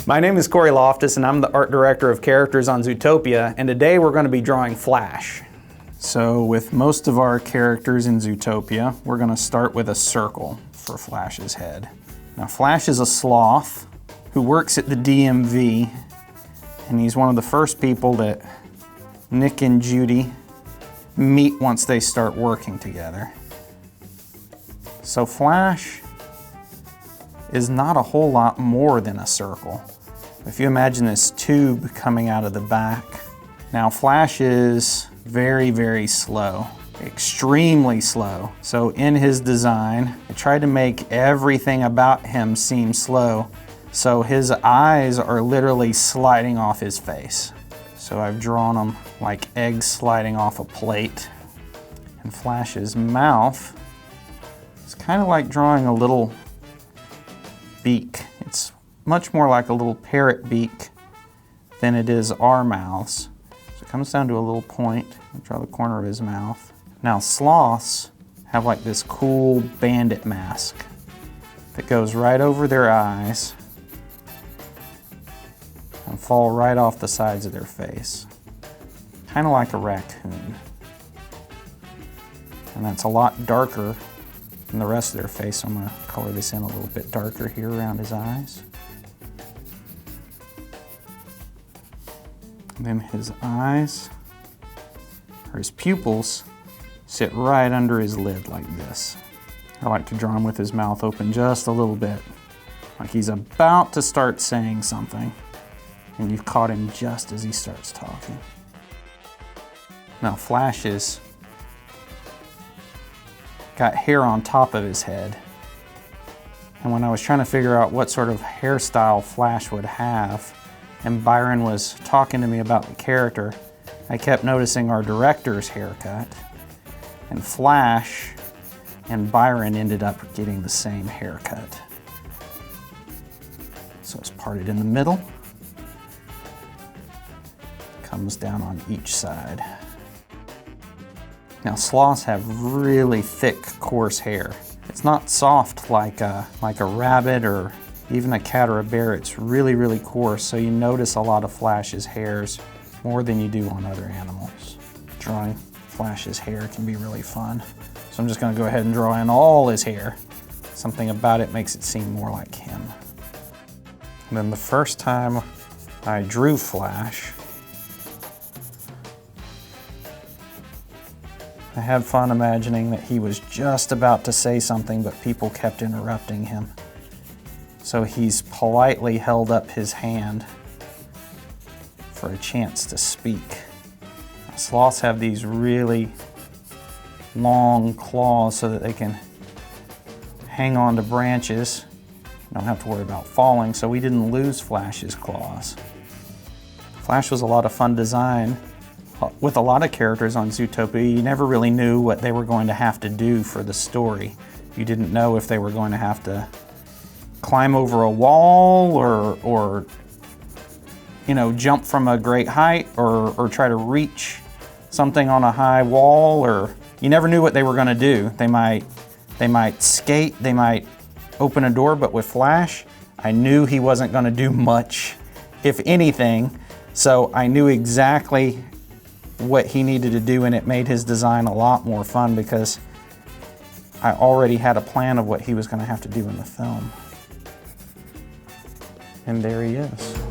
My name is Corey Loftus and I'm the art director of characters on Zootopia, and today we're going to be drawing Flash. So with most of our characters in Zootopia, we're going to start with a circle for Flash's head. Now Flash is a sloth who works at the DMV, and he's one of the first people that Nick and Judy meet once they start working together. So Flash is not a whole lot more than a circle. If you imagine this tube coming out of the back. Now Flash is very, very slow, extremely slow. So in his design, I tried to make everything about him seem slow. So his eyes are literally sliding off his face. So I've drawn them like eggs sliding off a plate. And Flash's mouth is kind of like drawing a little beak. It's much more like a little parrot beak than it is our mouths. So it comes down to a little point. I'll draw the corner of his mouth. Now sloths have like this cool bandit mask that goes right over their eyes and fall right off the sides of their face. Kind of like a raccoon. And that's a lot darker than the rest of their face, so I'm going to color this in a little bit darker here around his eyes. And then his eyes, or his pupils, sit right under his lid like this. I like to draw him with his mouth open just a little bit, like he's about to start saying something, and you've caught him just as he starts talking. Now Flash is got hair on top of his head. And when I was trying to figure out what sort of hairstyle Flash would have, and Byron was talking to me about the character, I kept noticing our director's haircut. And Flash and Byron ended up getting the same haircut. So it's parted in the middle, comes down on each side. Now sloths have really thick, coarse hair. It's not soft like a rabbit or even a cat or a bear. It's really, really coarse, so you notice a lot of Flash's hairs more than you do on other animals. Drawing Flash's hair can be really fun. So I'm just gonna go ahead and draw in all his hair. Something about it makes it seem more like him. And then the first time I drew Flash, I had fun imagining that he was just about to say something, but people kept interrupting him. So he's politely held up his hand for a chance to speak. Sloths have these really long claws so that they can hang on to branches. You don't have to worry about falling, so we didn't lose Flash's claws. Flash was a lot of fun design. With a lot of characters on Zootopia, you never really knew what they were going to have to do for the story. You didn't know if they were going to have to climb over a wall or you know, jump from a great height or try to reach something on a high wall, or you never knew what they were going to do. They might skate, they might open a door, but with Flash, I knew he wasn't going to do much, if anything, so I knew exactly what he needed to do, and it made his design a lot more fun because I already had a plan of what he was going to have to do in the film. And there he is.